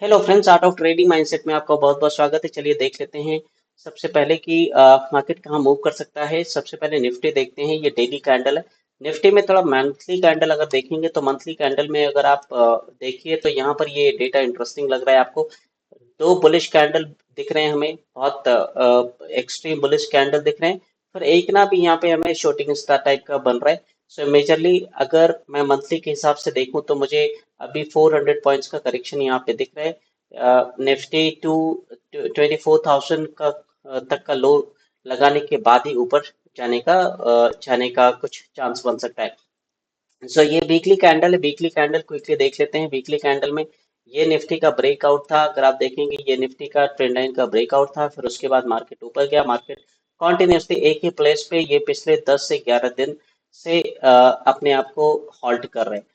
Hello friends, art of trading mindset में आपका बहुत बहुत स्वागत है। चलिए देख लेते हैं सबसे पहले कि मार्केट कहाँ मूव कर सकता है। सबसे पहले निफ्टी देखते हैं। ये डेली कैंडल है। निफ्टी में थोड़ा मंथली कैंडल अगर देखेंगे तो मंथली कैंडल में अगर आप देखिए तो यहाँ पर ये डेटा इंटरेस्टिंग लग रहा है आपको। दो बुलिश कैंडल दिख रहे हैं हमें, बहुत एक्सट्रीम बुलिश कैंडल दिख रहे हैं। पर एक ना भी यहाँ पे हमें शॉर्टिंग स्टार टाइप का बन रहा है। सो मेजरली अगर मैं मंथली के हिसाब से देखूं तो मुझे अभी 400 पॉइंट्स का करेक्शन यहाँ पे दिख रहा है। निफ्टी टू 24,000 का तक का लो लगाने के बाद ही ऊपर जाने का कुछ चांस बन सकता है। सो ये वीकली कैंडल है। वीकली कैंडल क्विकली देख लेते हैं। वीकली कैंडल में ये निफ्टी का ब्रेकआउट था। अगर आप देखेंगे ये निफ्टी का ट्रेंड लाइन का ब्रेकआउट था। फिर उसके बाद मार्केट ऊपर गया। मार्केट कॉन्टिन्यूसली एक ही प्लेस पे ये पिछले 10 से 11 दिन से अपने आप को हॉल्ट कर रहे हैं।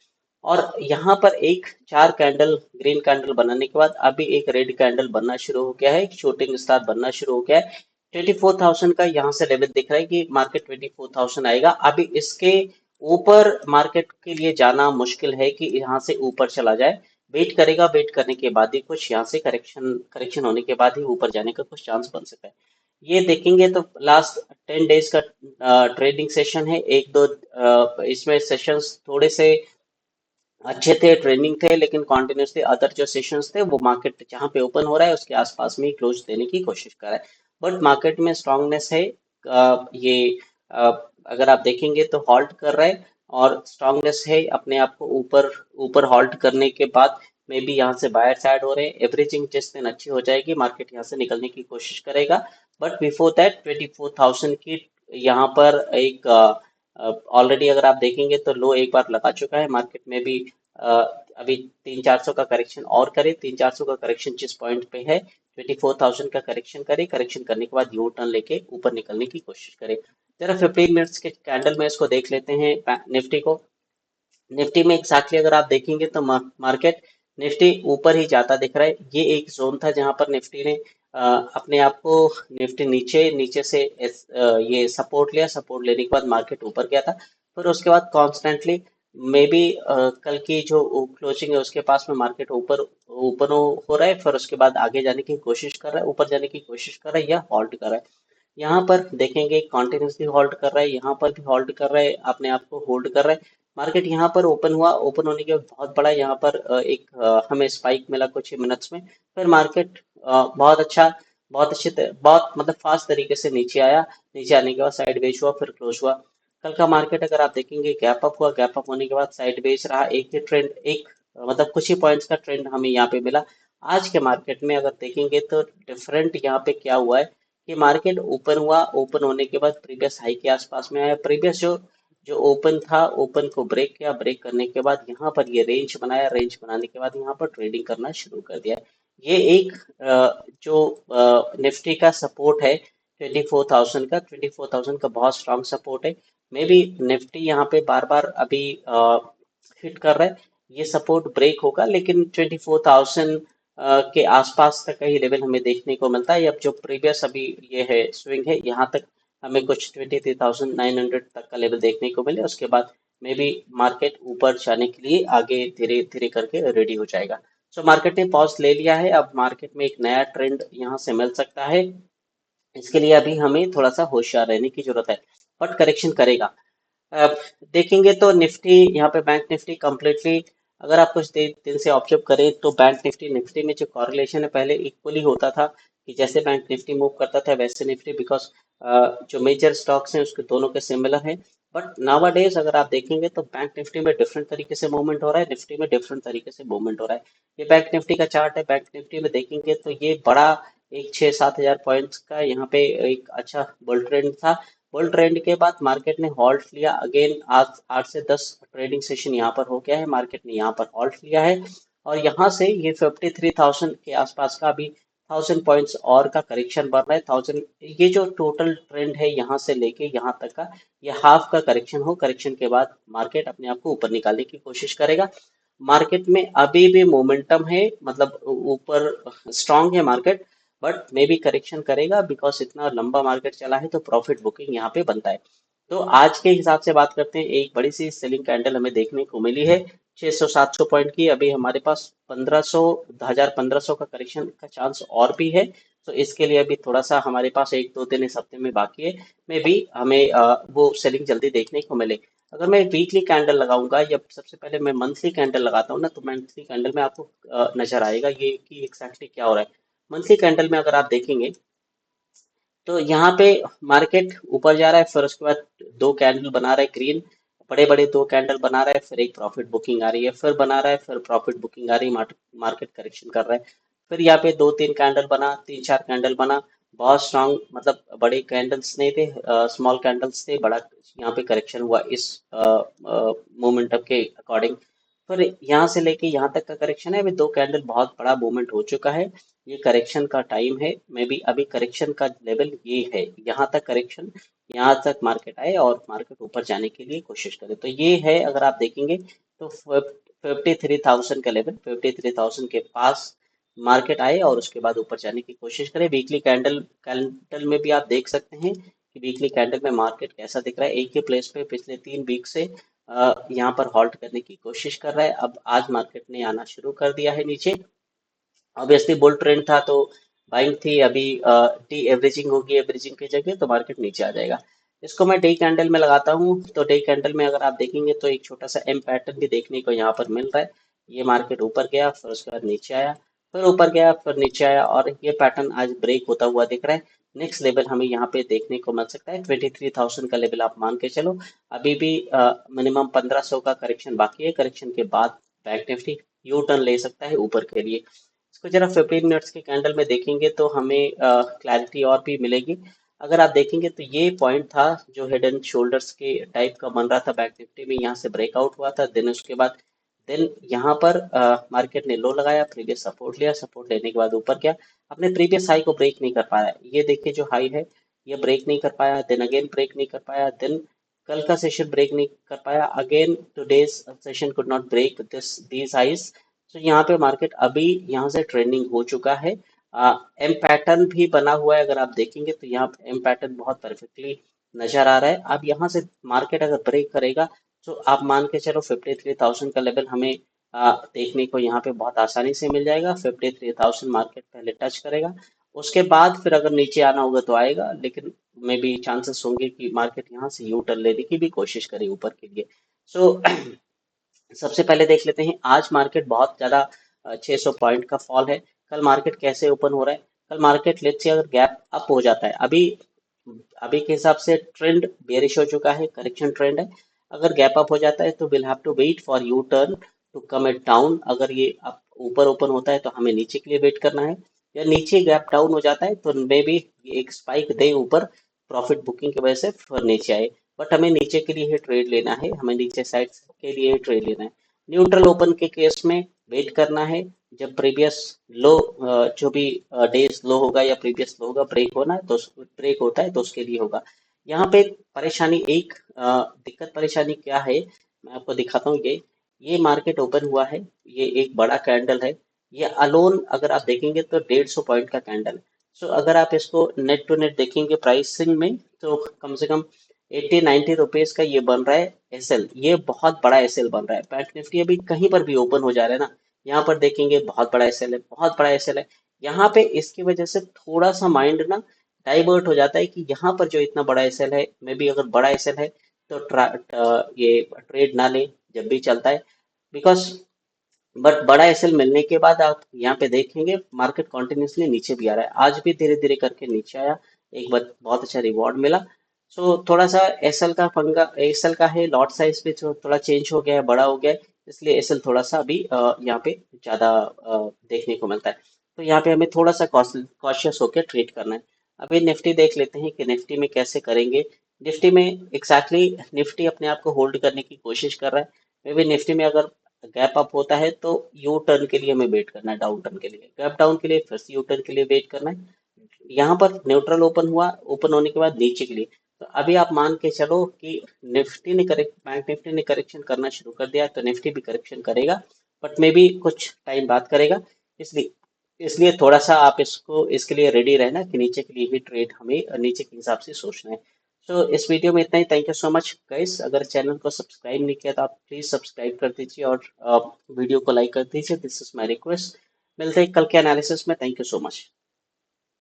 और यहाँ पर एक चार कैंडल ग्रीन कैंडल बनाने के बाद अभी एक रेड कैंडल बनना शुरू हो गया है। एक शूटिंग स्टार बनना शुरू हो गया है। 24,000 का यहाँ से लेवल दिख रहा है कि मार्केट 24,000 आएगा। अभी इसके ऊपर मार्केट के लिए जाना मुश्किल है कि यहाँ से ऊपर चला जाए। वेट करेगा। वेट करने के बाद ही कुछ यहाँ से करेक्शन करेक्शन होने के बाद ही ऊपर जाने का कुछ चांस बन सकता है। ये देखेंगे तो लास्ट 10 डेज का ट्रेडिंग सेशन है। एक दो इसमें सेशंस थोड़े से अच्छे थे, ट्रेंडिंग थे, लेकिन कॉन्टिन्यूसली अदर जो सेशंस थे वो मार्केट जहां पे ओपन हो रहा है उसके आसपास में ही क्लोज देने की कोशिश कर रहा है। बट मार्केट में स्ट्रांगनेस है। ये अ, अगर आप देखेंगे तो हॉल्ट कर रहा है और स्ट्रांगनेस है। अपने आप को ऊपर ऊपर हॉल्ट करने के बाद मे बी यहाँ से बायर साइड हो रहे हैं। एवरेजिंग जिस दिन अच्छी हो जाएगी मार्केट यहाँ से निकलने की कोशिश करेगा। बट बिफोर दैट 24,000 की यहाँ पर एक ऑलरेडी अगर आप देखेंगे तो लो एक बार लगा चुका है। मार्केट में भी अ, अभी 300-400 का करेक्शन और करे। 300-400 का करेक्शन जिस पॉइंट पे है 24,000 का करेक्शन करे। करेक्शन करने के बाद यू टर्न लेके ऊपर निकलने की कोशिश करे। जरा 15 मिनट्स के कैंडल में इसको देख लेते हैं निफ्टी को। निफ्टी में एग्जैक्टली अगर आप देखेंगे तो मार्केट निफ्टी ऊपर ही जाता दिख रहा है। ये एक जोन था जहां पर निफ्टी ने अपने आप को निफ्टी नीचे नीचे से ये सपोर्ट लिया। सपोर्ट लेने के बाद मार्केट ऊपर गया था। फिर उसके बाद कॉन्स्टेंटली मे बी कल की जो क्लोजिंग है उसके पास में मार्केट ऊपर ऊपर हो रहा है। फिर उसके बाद आगे जाने की कोशिश कर रहा है, ऊपर जाने की कोशिश कर रहा है या हॉल्ट कर रहा है। यहाँ पर देखेंगे कॉन्टिन्यूसली होल्ड कर रहा है। यहाँ पर भी होल्ड कर रहा है, अपने आप को होल्ड कर रहा है। मार्केट यहाँ पर ओपन हुआ। ओपन होने के बाद बहुत बड़ा यहाँ पर हमें स्पाइक मिला कुछ ही मिनट्स में। फिर मार्केट बहुत अच्छा बहुत अच्छे बहुत मतलब फास्ट तरीके से नीचे आया। नीचे आने के बाद साइड वेज हुआ, फिर क्लोज हुआ। कल का मार्केट अगर आप देखेंगे गैप अप हुआ। गैप अप होने के बाद साइड वेज रहा। एक ही ट्रेंड एक मतलब कुछ ही पॉइंट्स का ट्रेंड हमें यहाँ पे मिला। आज के मार्केट में अगर देखेंगे तो डिफरेंट यहाँ पे क्या हुआ है कि मार्केट ओपन हुआ। ओपन होने के बाद प्रीवियस हाई के आसपास में आया। प्रीवियस जो जो ओपन था ओपन को ब्रेक किया। ब्रेक करने के बाद यहाँ पर ये रेंज बनाया। रेंज बनाने के बाद यहाँ पर ट्रेडिंग करना शुरू कर दिया। ये एक जो निफ्टी का सपोर्ट है 24,000 का। 24,000 का बहुत स्ट्रांग सपोर्ट है। मे बी निफ्टी यहाँ पे बार बार अभी हिट कर रहा है। ये सपोर्ट ब्रेक होगा लेकिन 24,000 के आसपास तक का ही लेवल हमें देखने को मिलता है। अब जो प्रीवियस अभी ये है स्विंग है यहाँ तक हमें कुछ 23,900 तक का लेवल देखने को मिले। उसके बाद मे बी मार्केट ऊपर जाने के लिए आगे धीरे धीरे करके रेडी हो जाएगा। सो मार्केट ने पॉज ले लिया है। अब मार्केट में एक नया ट्रेंड यहाँ से मिल सकता है। इसके लिए अभी हमें थोड़ा सा होशियार रहने की जरूरत है। बट करेक्शन करेगा। अब देखेंगे तो निफ्टी यहाँ पे बैंक निफ्टी कम्प्लीटली अगर आप कुछ दिन से ऑब्जर्व करें तो बैंक निफ्टी निफ्टी में जो कॉरिलेशन है पहले इक्वली होता था कि जैसे बैंक निफ्टी मूव करता था वैसे निफ्टी बिकॉज जो मेजर स्टॉक्स हैं उसके दोनों के सिमिलर हैं। बट नावाडेज अगर आप देखेंगे तो बैंक निफ्टी में डिफरेंट तरीके से मूवमेंट हो रहा है। निफ्टी में डिफरेंट तरीके से मूवमेंट हो रहा है। ये बैंक निफ्टी का चार्ट है। बैंक निफ्टी में देखेंगे तो ये बड़ा एक 6-7 हजार पॉइंट्स का यहाँ पे एक अच्छा बुल ट्रेंड था। बुल ट्रेंड के बाद मार्केट ने हॉल्ट लिया। अगेन आज 8 से 10 ट्रेडिंग सेशन यहाँ पर हो गया है। मार्केट ने यहाँ पर हॉल्ट लिया है और यहाँ से ये 53,000 के आसपास का अभी 1,000 पॉइंट्स और का करेक्शन बढ़ रहा है। 1,000 ये जो टोटल ट्रेंड है यहाँ से लेके यहाँ तक का ये हाफ का करेक्शन हो। करेक्शन के बाद मार्केट अपने आप को ऊपर निकालने की कोशिश करेगा। मार्केट में अभी भी मोमेंटम है, मतलब ऊपर स्ट्रांग है market. But may be correction करेगा बिकॉज इतना लंबा मार्केट चला है तो प्रॉफिट बुकिंग यहाँ पे बनता है। तो आज के हिसाब से बात करते हैं। एक बड़ी सी सेलिंग कैंडल हमें देखने को मिली है 600-700 पॉइंट की, अभी हमारे पास 1500, 1500 का करेक्शन का चांस और भी है। तो इसके लिए अभी थोड़ा सा हमारे पास 1-2 दिन इस हफ्ते में बाकी है। मे भी हमें वो सेलिंग जल्दी देखने को मिले। अगर मैं वीकली कैंडल लगाऊंगा, या सबसे पहले मैं मंथली कैंडल लगाता हूँ ना, तो मंथली कैंडल में आपको नजर आएगा ये कि एग्जैक्टली क्या हो रहा है। मंथली कैंडल में अगर आप देखेंगे तो यहाँ पे मार्केट ऊपर जा रहा है, फिर उसके बाद दो कैंडल बना रहा है ग्रीन, बड़े बड़े दो कैंडल बना रहा है, फिर एक प्रॉफिट बुकिंग आ रही है, फिर बना रहा है, फिर प्रॉफिट बुकिंग आ रही है, मार्केट करेक्शन कर रहा है। फिर यहाँ पे 2-3 कैंडल बना, 3-4 कैंडल बना, बहुत स्ट्रांग, मतलब बड़े कैंडल्स नहीं थे, स्मॉल कैंडल्स थे, बड़ा यहाँ पे करेक्शन हुआ इस मोमेंटम के अकॉर्डिंग। फिर यहाँ से लेके यहाँ तक का करेक्शन है, अभी दो कैंडल बहुत बड़ा मूवमेंट हो चुका है। ये करेक्शन का टाइम है, मे बी अभी करेक्शन का लेवल ये है, यहाँ तक करेक्शन, यहाँ तक मार्केट आए और मार्केट ऊपर जाने के लिए कोशिश करे, तो ये है। अगर आप देखेंगे तो 53,000 का लेवल, 53,000 के पास मार्केट आए और उसके बाद ऊपर जाने की कोशिश करे। वीकली कैंडल कैंडल में भी आप देख सकते हैं कि वीकली कैंडल में मार्केट कैसा दिख रहा है। एक ही प्लेस पे पिछले 3 वीक से यहाँ पर हॉल्ट करने की कोशिश कर रहा है। अब आज मार्केट ने आना शुरू कर दिया है नीचे। ऑब्वियसली बुल ट्रेंड था तो बाइंग थी, अभी डी एवरेजिंग होगी, एवरेजिंग की जगह तो मार्केट नीचे आ जाएगा। इसको मैं डे कैंडल में लगाता हूँ, तो डे कैंडल में अगर आप देखेंगे तो एक छोटा सा एम पैटर्न भी देखने को यहाँ पर मिल रहा है। ये मार्केट ऊपर गया, फिर उसके बाद नीचे आया, फिर ऊपर गया, फिर नीचे आया, और ये पैटर्न आज ब्रेक होता हुआ दिख रहा है। नेक्स्ट लेवल हमें यहाँ पे देखने को मिल सकता है 23,000 का लेवल, आप मान के चलो। अभी भी मिनिमम 1500 का करेक्शन बाकी है, करेक्शन के बाद बैंक निफ्टी यू टर्न ले सकता है ऊपर के लिए। इसको जरा 15 मिनट्स के कैंडल में देखेंगे तो हमें क्लैरिटी और भी मिलेगी। अगर आप देखेंगे तो ये पॉइंट था जो हेड एंड शोल्डर्स के टाइप का बन रहा था बैंक निफ्टी में, यहाँ से ब्रेकआउट हुआ था। देन उसके बाद देन यहाँ पर मार्केट ने लो लगाया, प्रीवियस सपोर्ट लिया, सपोर्ट लेने के बाद ऊपर गया, अपने प्रीवियस हाई को ब्रेक नहीं कर पाया। ये देखिए जो हाई है ये ब्रेक नहीं कर पाया, देन अगेन ब्रेक नहीं कर पाया, देन कल का सेशन ब्रेक नहीं कर पाया, again today's session could not break this these highs. तो यहाँ पे मार्केट अभी यहाँ से ट्रेंडिंग हो चुका है। एम पैटर्न भी बना हुआ है, अगर आप देखेंगे तो यहाँ पे एम पैटर्न बहुत परफेक्टली नजर आ रहा है। अब यहाँ से मार्केट अगर ब्रेक करेगा तो आप मान के चलो 53,000 का लेवल हमें देखने को यहाँ पे बहुत आसानी से मिल जाएगा। 53,000 मार्केट पहले टच करेगा, उसके बाद फिर अगर नीचे आना होगा तो आएगा, लेकिन मे बी चांसेस होंगे कि मार्केट यहाँ से यू टर्न लेने की भी कोशिश करे ऊपर के लिए। सो सबसे पहले देख लेते हैं आज मार्केट बहुत ज्यादा 600 पॉइंट का फॉल है। कल मार्केट कैसे ओपन हो रहा है? कल मार्केट लेट्स से अगर गैप अप हो जाता है, अभी अभी के हिसाब से ट्रेंड बेरिश हो चुका है, करेक्शन ट्रेंड है। अगर गैप अप हो जाता है तो will have to wait for you turn to come it down. अगर ये अप ऊपर ओपन होता है तो हमें नीचे के लिए वेट करना है, या नीचे गैप डाउन हो जाता है तो मे बी ये एक स्पाइक दे ऊपर प्रॉफिट बुकिंग की वजह से फिर नीचे आए। बट हमें नीचे के लिए ही ट्रेड लेना है, हमें नीचे साइड के लिए ही ट्रेड लेना है। न्यूट्रल ओपन के केस में वेट करना है, जब प्रीवियस लो जो भी डेज लो होगा या प्रीवियस लो होगा ब्रेक होना है तो ब्रेक होता है तो उसके लिए होगा। यहाँ पे परेशानी एक दिक्कत परेशानी क्या है, मैं आपको दिखाता हूँ। ये मार्केट ओपन हुआ है, ये एक बड़ा कैंडल है, ये अलोन अगर आप देखेंगे तो 150 पॉइंट का कैंडल। सो अगर आप इसको नेट टू नेट देखेंगे प्राइसिंग में तो कम से कम 80-90 रुपीज का ये बन रहा है एसएल, ये बहुत बड़ा एसएल बन रहा है। बैंक निफ्टी अभी कहीं पर भी ओपन हो जा रहा है ना, यहाँ पर देखेंगे बहुत बड़ा एसएल है, बहुत बड़ा एसएल है। यहाँ पे इसकी वजह से थोड़ा सा माइंड ना डाइवर्ट हो जाता है कि यहाँ पर जो इतना बड़ा एसएल है, मे बी अगर बड़ा एसएल है तो ये ट्रेड ना ले जब भी चलता है, बिकॉज बट बड़ा एसएल मिलने के बाद आप यहाँ पे देखेंगे मार्केट कॉन्टिन्यूसली नीचे भी आ रहा है, आज भी धीरे धीरे करके नीचे आया, एक बार बहुत अच्छा रिवॉर्ड मिला। सो थोड़ा सा एसएल का पंगा, एसएल का है लॉट साइज भी थोड़ा चेंज हो गया है, बड़ा हो गया है, इसलिए एसएल थोड़ा सा अभी यहाँ पे ज्यादा देखने को मिलता है। तो यहाँ पे हमें थोड़ा सा कॉशियस होकर ट्रेड करना है। अभी निफ्टी देख लेते हैं कि निफ्टी में कैसे करेंगे। निफ्टी में एग्जैक्टली निफ्टी अपने आप को होल्ड करने की कोशिश कर रहा है। मे बी निफ्टी में अगर गैप अप होता है तो यू टर्न के लिए हमें वेट करना है, डाउन टर्न के लिए, गैप डाउन के लिए फिर से यू टर्न के लिए वेट करना है। यहाँ पर न्यूट्रल ओपन हुआ, ओपन होने के बाद नीचे के लिए, तो अभी आप मान के चलो कि निफ्टी ने करेक्ट बैंक निफ्टी ने करेक्शन करना शुरू कर दिया तो निफ्टी भी करेक्शन करेगा, बट मे बी कुछ टाइम बाद करेगा। इसलिए इसलिए थोड़ा सा आप इसको इसके लिए रेडी रहना कि नीचे के लिए ही ट्रेड हमें नीचे के हिसाब से सोचना है। इस वीडियो में इतना ही। Thank you so much guys. अगर चैनल को सब्सक्राइब नहीं किया तो आप प्लीज सब्सक्राइब कर दीजिए और वीडियो को लाइक कर दीजिए। This is my request. मिलते हैं कल के एनालिसिस में। Thank you so much.